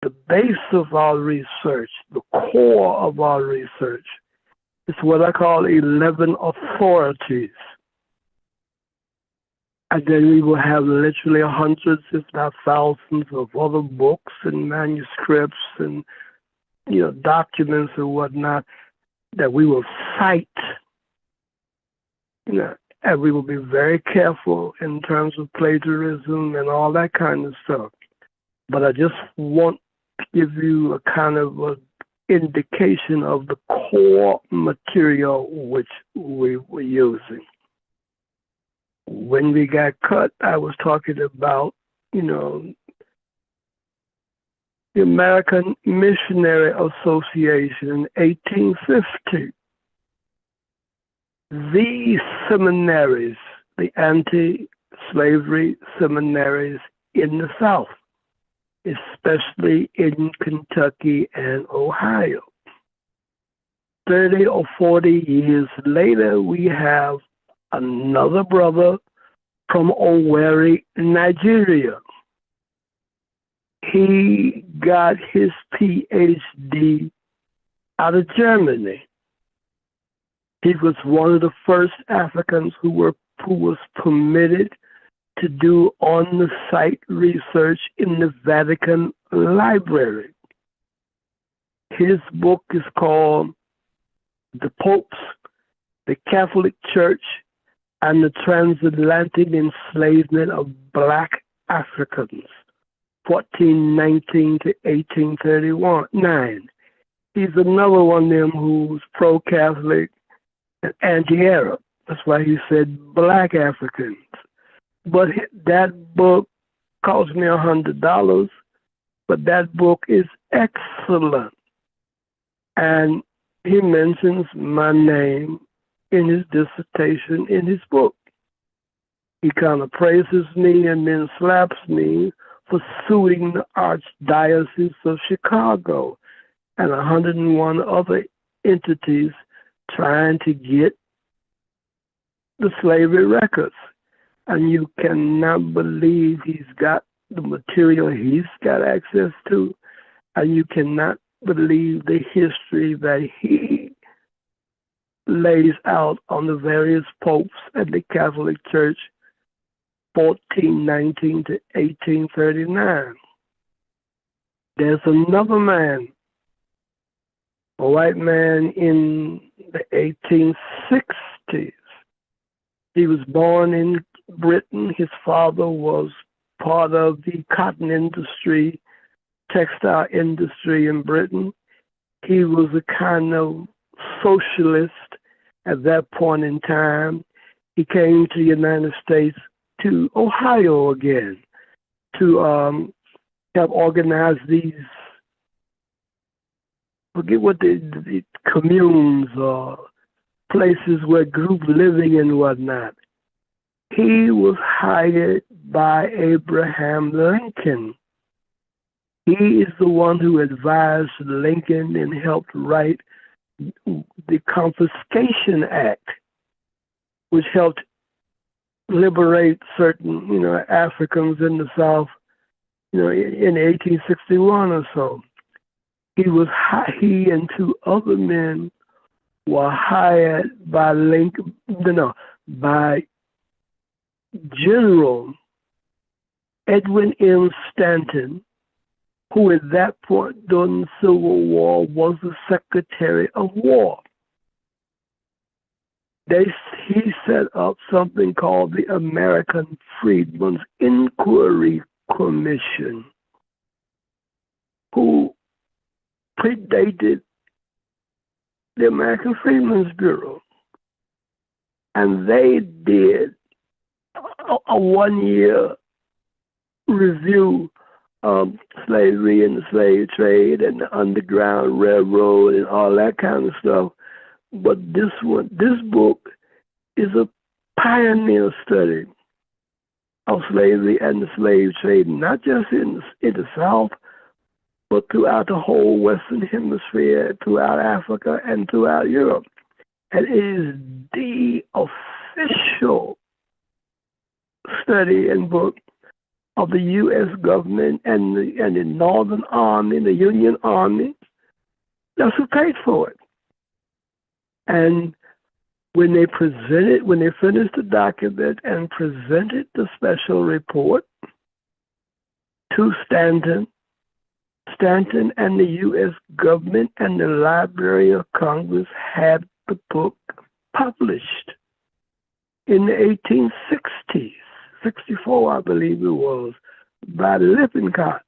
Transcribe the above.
The base of our research, the core of our research, is what I call 11 authorities. And then we will have literally hundreds, if not thousands, of other books and manuscripts and documents and whatnot that we will cite. And we will be very careful in terms of plagiarism and all that kind of stuff. But I just want to give you a kind of an indication of the core material which we were using. When we got cut, I was talking about, the American Missionary Association in 1850. These seminaries, the anti-slavery seminaries in the South, especially in Kentucky and Ohio. 30 or 40 years later, we have another brother from Owerri, Nigeria. He got his PhD out of Germany. He was one of the first Africans who was permitted to do on-the-site research in the Vatican Library. His book is called The Popes, the Catholic Church, and the Transatlantic Enslavement of Black Africans, 1419 to 1839. He's another one of them who's pro-Catholic and anti-Arab. That's why he said Black Africans. But that book cost me $100, but that book is excellent. And he mentions my name in his dissertation in his book. He kind of praises me and then slaps me for suing the Archdiocese of Chicago and 101 other entities trying to get the slavery records. And you cannot believe he's got the material he's got access to, and you cannot believe the history that he lays out on the various popes at the Catholic Church, 1419 to 1839. There's another man, a white man in the 1860s. He was born in Britain. His father was part of the cotton industry, textile industry in Britain. He was a kind of socialist at that point in time. He came to the United States, to Ohio again, to have organized these, forget what the communes or places where group living and whatnot. He was hired by Abraham Lincoln. He is the one who advised Lincoln and helped write the Confiscation Act, which helped liberate certain, Africans in the South, in 1861 or so. He and two other men were hired by Lincoln, by General Edwin M. Stanton, who at that point during the Civil War was the Secretary of War. He set up something called the American Freedmen's Inquiry Commission, who predated the American Freedmen's Bureau. And they did a one-year review of slavery and the slave trade and the Underground Railroad and all that kind of stuff. But this book is a pioneer study of slavery and the slave trade, not just in the South, but throughout the whole Western Hemisphere, throughout Africa, and throughout Europe. And it is the official study and book of the U.S. government and the Northern Army, the Union Army. That's who paid for it. And when they finished the document and presented the special report to Stanton and the U.S. government and the Library of Congress had the book published in the 1860s, 64, I believe it was, by Lippincott.